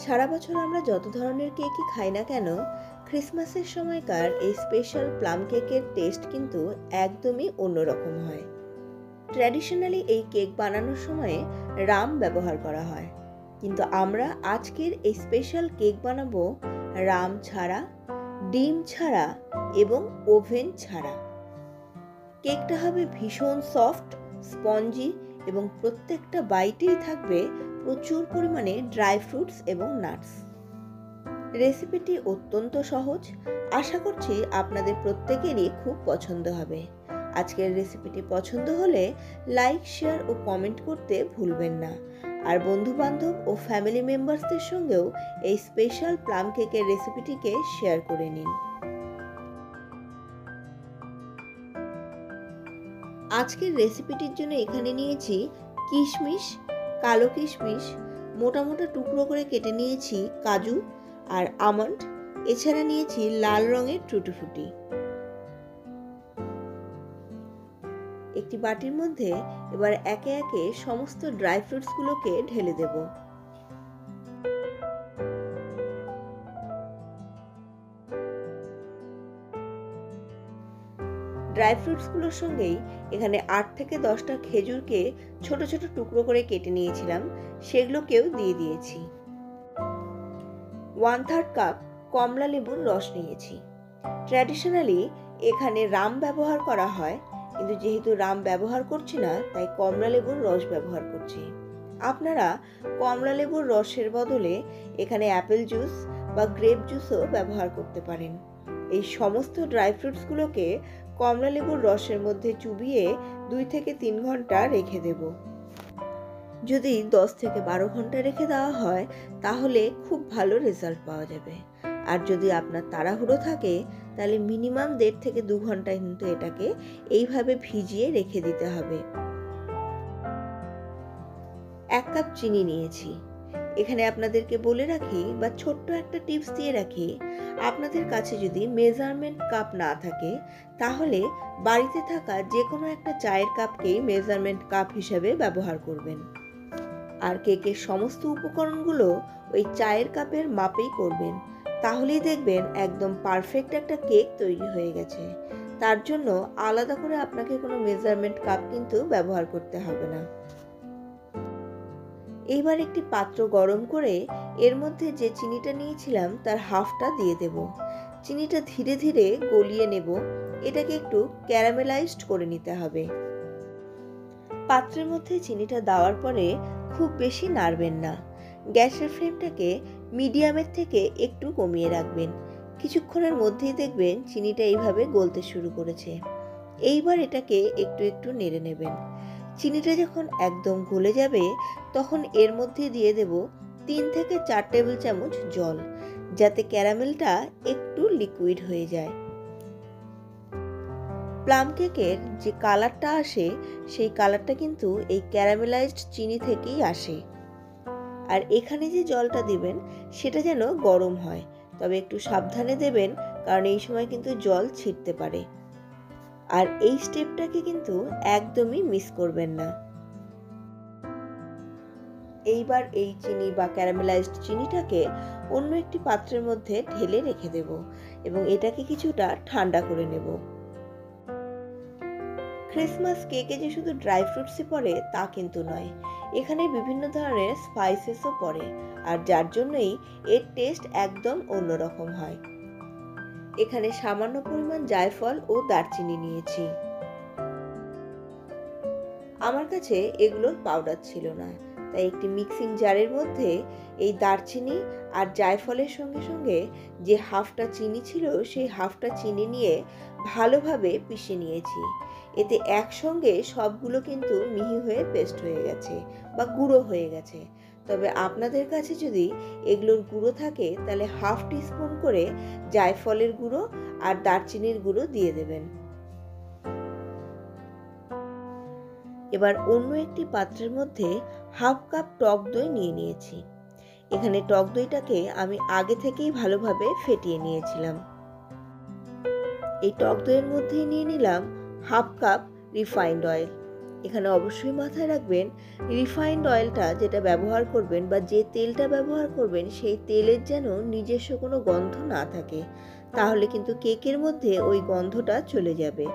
সারা বছর আমরা যত ধরনের কেকই খাই না কেন, ক্রিসমাসের সময়কার এই স্পেশাল প্লাম কেকের টেস্ট কিন্তু একদমই অন্যরকম হয়। ট্র্যাডিশনালি এই কেক বানানোর সময়ে রাম ব্যবহার করা হয়, কিন্তু আমরা আজকের এই স্পেশাল কেক বানাবো রাম ছাড়া, ডিম ছাড়া এবং ওভেন ছাড়া। কেকটা হবে ভীষণ সফট, স্পঞ্জি এবং প্রত্যেকটা বাইটেই থাকবে প্রচুর পরিমাণে ড্রাই ফ্রুটস এবং নাটস। রেসিপিটি অত্যন্ত সহজ, আশা করছি আপনাদের প্রত্যেকেরই খুব পছন্দ হবে। আজকের রেসিপিটি পছন্দ হলে লাইক, শেয়ার ও কমেন্ট করতে ভুলবেন না। আর বন্ধু বান্ধব ও ফ্যামিলি মেম্বার্সদের সঙ্গেও এই স্পেশাল প্লাম কেকের রেসিপিটিকে শেয়ার করে নিন। আজকের রেসিপিটির জন্য এখানে নিয়েছি কিশমিশ, কালো কিশমিশ, মোটা মোটা টুকরো করে কেটে নিয়েছি কাজু আর আমন্ড, এছাড়া নিয়েছি লাল রঙের টুটি ফ্রুটি। একটি বাটির মধ্যে এবার একে একে সমস্ত ড্রাই ফ্রুটসগুলোকে ঢেলে দেব। ড্রাই ফ্রুটসগুলোর সঙ্গেই এখানে 8 থেকে 10টা খেজুরকে ছোট ছোট টুকরো করে কেটে নিয়েছিলাম, সেগুলোকেও দিয়ে দিয়েছি। 1/3 কাপ কমলা লেবুর রস নিয়েছি। ট্র্যাডিশনালি এখানে রাম ব্যবহার করা হয়, কিন্তু যেহেতু রাম ব্যবহার করছি না তাই কমলা লেবুর রস ব্যবহার করছি। আপনারা কমলা লেবুর রসের বদলে এখানে অ্যাপেল জুস বা গ্রেপ জুসও ব্যবহার করতে পারেন। এই সমস্ত ড্রাই ফ্রুটসগুলোকে কমলা লেবুর রসের মধ্যে চুবিয়ে 2 থেকে 3 ঘন্টা রেখে দেব। যদি 10 থেকে 12 ঘন্টা রেখে দেওয়া হয় তাহলে খুব ভালো রেজাল্ট পাওয়া যাবে। আর যদি আপনার তাড়াহুড়ো থাকে তাহলে মিনিমাম 1.5 থেকে 2 ঘন্টা কিন্তু এটাকে এইভাবে ভিজিয়ে রেখে দিতে হবে। 1 কাপ চিনি নিয়েছি। এখানে আপনাদেরকে বলে রাখি বা ছোট্ট একটা টিপস দিয়ে রাখি, আপনাদের কাছে যদি মেজারমেন্ট কাপ না থাকে তাহলে বাড়িতে থাকা যে কোনো একটা চায়ের কাপকেই মেজারমেন্ট কাপ হিসেবে ব্যবহার করবেন। আর কেকের সমস্ত উপকরণগুলো ওই চায়ের কাপের মাপেই করবেন, তাহলেই দেখবেন একদম পারফেক্ট একটা কেক তৈরি হয়ে গেছে। তার জন্য আলাদা করে আপনাকে কোনো মেজারমেন্ট কাপ কিন্তু ব্যবহার করতে হবে না। এইবার একটি পাত্র গরম করে এর মধ্যে যে চিনিটা নিয়েছিলাম তার হাফটা দিয়ে দেব। চিনিটা ধীরে ধীরে গলিয়ে নেব, এটাকে একটু ক্যারামেলাইজড করে নিতে হবে। পাত্রের মধ্যে চিনিটা দেওয়ার পরে খুব বেশি নাড়বেন না, গ্যাসের ফ্লেমটাকে মিডিয়ামের থেকে একটু কমিয়ে রাখবেন। কিছুক্ষণের মধ্যেই দেখবেন চিনিটা এইভাবে গলতে শুরু করেছে। এইবার এটাকে একটু একটু নেড়ে নেবেন। চিনিটা যখন একদম গলে যাবে তখন এর মধ্যে দিয়ে দেব 3 থেকে 4 টেবিল চামচ জল, যাতে ক্যারামেলটা একটু লিকুইড হয়ে যায়। প্লাম কেকের যে কালারটা আসে সেই কালারটা কিন্তু এই ক্যারামেলাইজড চিনি থেকেই আসে। আর এখানে যে জলটা দিবেন সেটা যেন গরম হয়, তবে একটু সাবধানে দেবেন, কারণ এই সময় কিন্তু জল ছিটতে পারে। আর এই স্টেপটাকে কিন্তু একদমই মিস করবেন না। এইবার এই চিনি বা ক্যারামেলাইজড চিনিটাকে অন্য একটি পাত্রের মধ্যে ঢেলে রেখে দেব এবং এটাকে কিছুটা ঠান্ডা করে নেব। ক্রিসমাস কেকে যে শুধু ড্রাই ফ্রুটসই পড়ে তা কিন্তু নয়, এখানে বিভিন্ন ধরনের স্পাইসেসও পড়ে, আর যার জন্যই এর টেস্ট একদম অন্যরকম হয়। এখানে সামান্য পরিমাণ জায়ফল ও দারচিনি নিয়েছি। আমার কাছে এগুলোর পাউডার ছিল না, তাই একটি মিক্সিং জারের মধ্যে এই দারচিনি আর জায়ফলের সঙ্গে সঙ্গে যে হাফটা চিনি ছিল সেই হাফটা চিনি নিয়ে ভালোভাবে পিষে নিয়েছি। এতে একসঙ্গে সবগুলো কিন্তু মিহি হয়ে পেস্ট হয়ে গেছে বা গুঁড়ো হয়ে গেছে। তবে আপনাদের কাছে যদি এগুলোর গুঁড়ো থাকে তাহলে হাফ টিস্পুন করে জায়ফলের গুঁড়ো আর দারচিনির গুঁড়ো দিয়ে দেবেন। এবার অন্য একটি পাত্রের মধ্যে হাফ কাপ টক দই নিয়ে নিয়েছি। এখানে টক দইটাকে আমি আগে থেকেই ভালোভাবে ফেটিয়ে নিয়েছিলাম। এই টক দইয়ের মধ্যেই নিয়ে নিলাম হাফ কাপ রিফাইন্ড অয়েল। এখানে অবশ্যই মাথায় রাখবেন রিফাইন্ড অয়েলটা যেটা ব্যবহার করবেন বা যে তেলটা ব্যবহার করবেন সেই তেলের যেন নিজস্ব কোনো গন্ধ না থাকে, তাহলে কিন্তু কেকের মধ্যে ওই গন্ধটা চলে যাবে।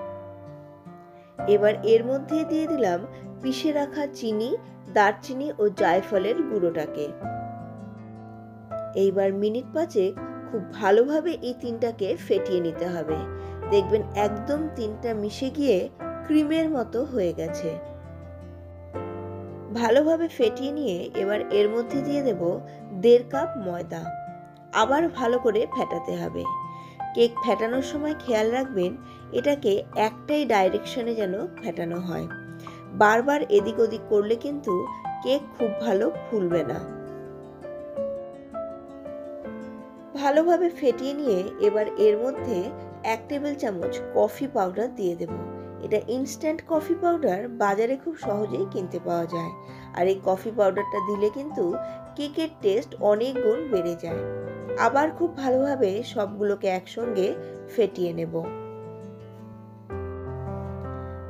এবার এর মধ্যে দিয়ে দিলাম পিষে রাখা চিনি, দারচিনি ও জায়ফলের গুঁড়োটাকে। এইবার মিনিট 5 খুব ভালোভাবে এই তিনটাকে ফেটিয়ে নিতে হবে। দেখবেন একদম তিনটা মিশে গিয়ে ক্রিমের মতো হয়ে গেছে। ভালোভাবে ফেটিয়ে নিয়ে এবার এর মধ্যে দিয়ে দেব 1.5 কাপ ময়দা। আবার ভালো করে ফেটাতে হবে। কেক ফেটানোর সময় খেয়াল রাখবেন এটাকে একটাই ডাইরেকশনে যেন ফেটানো হয়। বারবার এদিক ওদিক করলে কিন্তু কেক খুব ভালো ফুলবে না। ভালোভাবে ফেটিয়ে নিয়ে এবার এর মধ্যে 1 টেবিল চামচ কফি পাউডার দিয়ে দেব। এটা ইনস্ট্যান্ট কফি পাউডার, বাজারে খুব সহজেই কিনতে পাওয়া যায়। আর এই কফি পাউডারটা দিলে কিন্তু কেকের টেস্ট অনেক গুণ বেড়ে যায়। আবার খুব ভালোভাবে সবগুলোকে একসঙ্গে ফেটিয়ে নেব।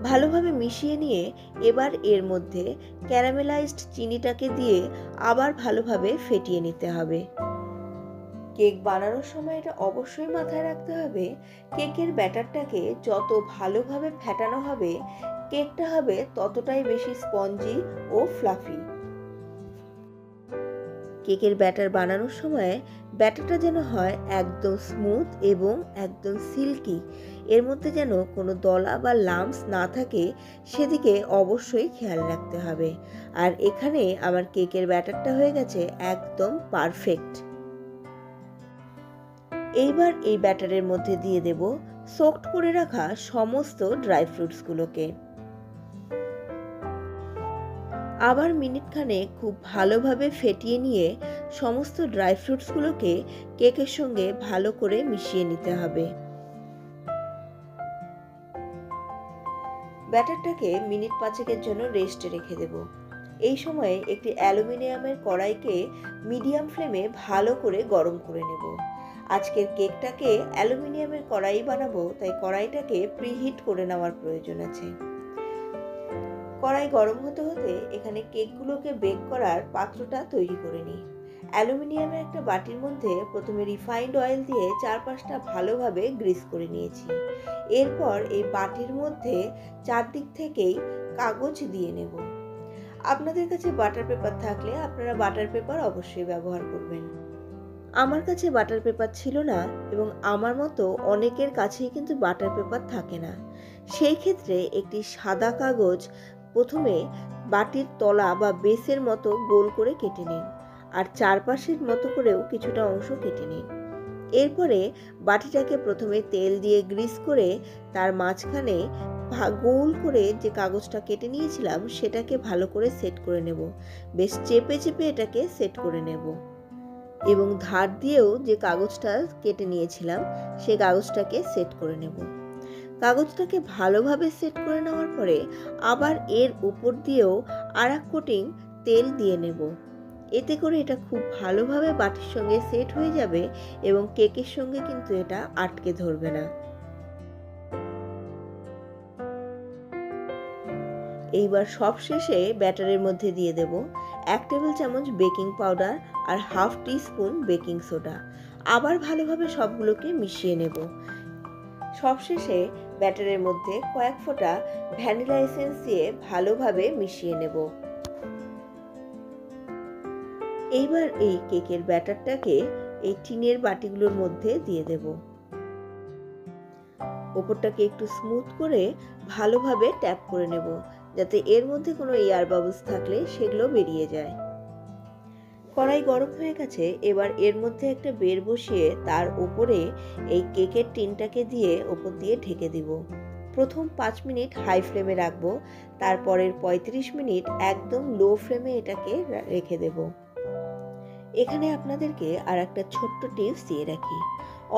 ভালোভাবে মিশিয়ে নিয়ে এবার এর মধ্যে ক্যারামেলাইজড চিনিটাকে দিয়ে আবার ভালোভাবে ফেটিয়ে নিতে হবে। কেক বানানোর সময় এটা অবশ্যই মাথায় রাখতে হবে, কেকের ব্যাটারটাকে যত ভালোভাবে ফেটানো হবে কেকটা হবে ততটাই বেশি স্পঞ্জি ও ফ্লাফি। কেকের ব্যাটার বানানোর সময় ব্যাটারটা যেন হয় একদম স্মুথ এবং একদম সিল্কি, এর মধ্যে যেন কোনো দলা বা লাম্পস না থাকে সেদিকে অবশ্যই খেয়াল রাখতে হবে। আর এখানে আমার কেকের ব্যাটারটা হয়ে গেছে একদম পারফেক্ট। এইবার এই ব্যাটারের মধ্যে দিয়ে দেব সোকড করে রাখা সমস্ত ড্রাই ফ্রুটসগুলোকে। আবার মিনিটখানেক খুব ভালোভাবে ফেটিয়ে নিয়ে সমস্ত ড্রাই ফ্রুটসগুলোকে কেকের সঙ্গে ভালো করে মিশিয়ে নিতে হবে। ব্যাটারটাকে মিনিট 5 জন্য রেস্টে রেখে দেব। এই সময়ে একটি অ্যালুমিনিয়ামের কড়াইকে মিডিয়াম ফ্লেমে ভালো করে গরম করে নেব। আজকের কেকটাকে অ্যালুমিনিয়ামের কড়াই বানাবো, তাই কড়াইটাকে প্রিহিট করে নেওয়ার প্রয়োজন আছে। কড়াই গরম হতে হতে এখানে কেকগুলোকে বেক করার পাত্রটা তৈরি করে নিই। অ্যালুমিনিয়ামের একটা বাটির মধ্যে প্রথমে রিফাইন্ড অয়েল দিয়ে চারপাশটা ভালোভাবে গ্রিস করে নিয়েছি। এরপর এই বাটির মধ্যে চারদিক থেকেই কাগজ দিয়ে নেব। আপনাদের কাছে বাটার পেপার থাকলে আপনারা বাটার পেপার অবশ্যই ব্যবহার করবেন। আমার কাছে বাটার পেপার ছিল না এবং আমার মতো অনেকের কাছেই কিন্তু বাটার পেপার থাকে না। সেই ক্ষেত্রে একটি সাদা কাগজ প্রথমে বাটির তলা বা বেসের মতো গোল করে কেটে নিন, আর চারপাশের মতো করেও কিছুটা অংশ কেটে নিন। এরপরে বাটিটাকে প্রথমে তেল দিয়ে গ্রিস করে তার মাঝখানে গোল করে যে কাগজটা কেটে নিয়েছিলাম সেটাকে ভালো করে সেট করে নেব। বেশ চেপে চেপে এটাকে সেট করে নেব এবং ধার দিয়েও যে কাগজটা কেটে নিয়েছিলাম সেই কাগজটাকে সেট করে নেব। কাগজটাকে ভালোভাবে সেট করে নেওয়ার পরে আবার এর উপর দিয়েও আর এক কোটিং তেল দিয়ে নেব। এতে করে এটা খুব ভালোভাবে বাটির সঙ্গে সেট হয়ে যাবে এবং কেকের সঙ্গে কিন্তু এটা আটকে ধরবে না। এইবার সবশেষে ব্যাটারের মধ্যে দিয়ে দেব 1 টেবিল চামচ বেকিং পাউডার আর হাফ টিস্পুন বেকিং সোডা। আবার ভালোভাবে সবগুলোকে মিশিয়ে নেব। সবশেষে ব্যাটারের মধ্যে কয়েক ফোঁটা ভ্যানিলা এসেন্স দিয়ে ভালোভাবে মিশিয়ে নেব। এইবার এই কেকের ব্যাটারটাকে এই টিনের বাটিগুলোর মধ্যে দিয়ে দেব। ওপরটাকে একটু স্মুথ করে ভালোভাবে ট্যাপ করে নেব, যাতে এর মধ্যে কোনো এয়ার বাবলস থাকলে সেগুলো বেরিয়ে যায়। কড়াই গরম হয়ে গেছে। এবার এর মধ্যে একটা বের বসিয়ে তার উপরে এই কেকের টিনটাকে দিয়ে ওপর দিয়ে ঢেকে দিব। প্রথম 5 মিনিট হাই ফ্লেমে রাখবো, তারপরের 35 মিনিট একদম লো ফ্লেমে এটাকে রেখে দেব। এখানে আপনাদেরকে আর একটা ছোট্ট টিপস দিয়ে রাখি।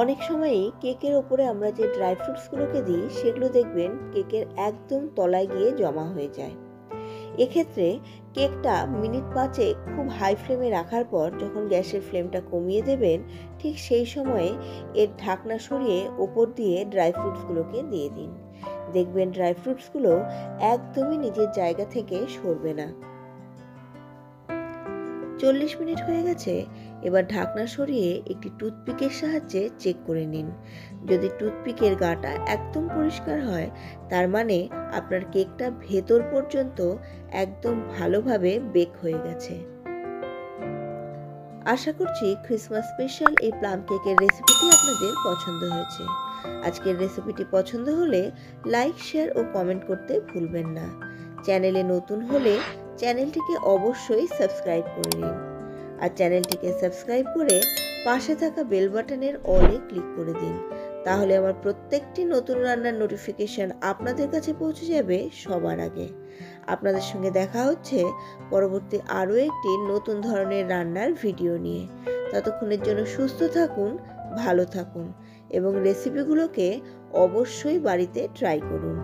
অনেক সময়ই কেকের ওপরে আমরা যে ড্রাই ফ্রুটসগুলোকে দিই সেগুলো দেখবেন কেকের একদম তলায় গিয়ে জমা হয়ে যায়। এক্ষেত্রে কেকটা মিনিট 5 খুব হাই ফ্লেমে রাখার পর যখন গ্যাসের ফ্লেমটা কমিয়ে দেবেন, ঠিক সেই সময়ে এর ঢাকনা সরিয়ে ওপর দিয়ে ড্রাই ফ্রুটসগুলোকে দিয়ে দিন। দেখবেন ড্রাই ফ্রুটসগুলো একদমই নিজের জায়গা থেকে সরবে না। 40 মিনিট হয়ে গেছে। এবার ঢাকনা সরিয়ে একটি টুথপিকের সাহায্যে চেক করে নিন। যদি টুথপিকের গাটা একদম পরিষ্কার হয়, তার মানে আপনার কেকটা ভেতর পর্যন্ত একদম ভালোভাবে বেক হয়ে গেছে। আশা করছি ক্রিসমাস স্পেশাল এই প্লাম কেকের রেসিপিটি আপনাদের পছন্দ হয়েছে। আজকের রেসিপিটি পছন্দ হলে লাইক, শেয়ার ও কমেন্ট করতে ভুলবেন না। চ্যানেলে নতুন হলে চ্যানেলটিকে অবশ্যই সাবস্ক্রাইব করে নিন। আর চ্যানেলটিকে সাবস্ক্রাইব করে পাশে থাকা বেল বাটনের অলে ক্লিক করে দিন। তাহলে আমার প্রত্যেকটি নতুন রান্নার নোটিফিকেশন আপনাদের কাছে পৌঁছে যাবে সবার আগে। আপনাদের সঙ্গে দেখা হচ্ছে পরবর্তী আরও একটি নতুন ধরনের রান্নার ভিডিও নিয়ে। ততক্ষণের জন্য সুস্থ থাকুন, ভালো থাকুন এবং রেসিপিগুলোকে অবশ্যই বাড়িতে ট্রাই করুন।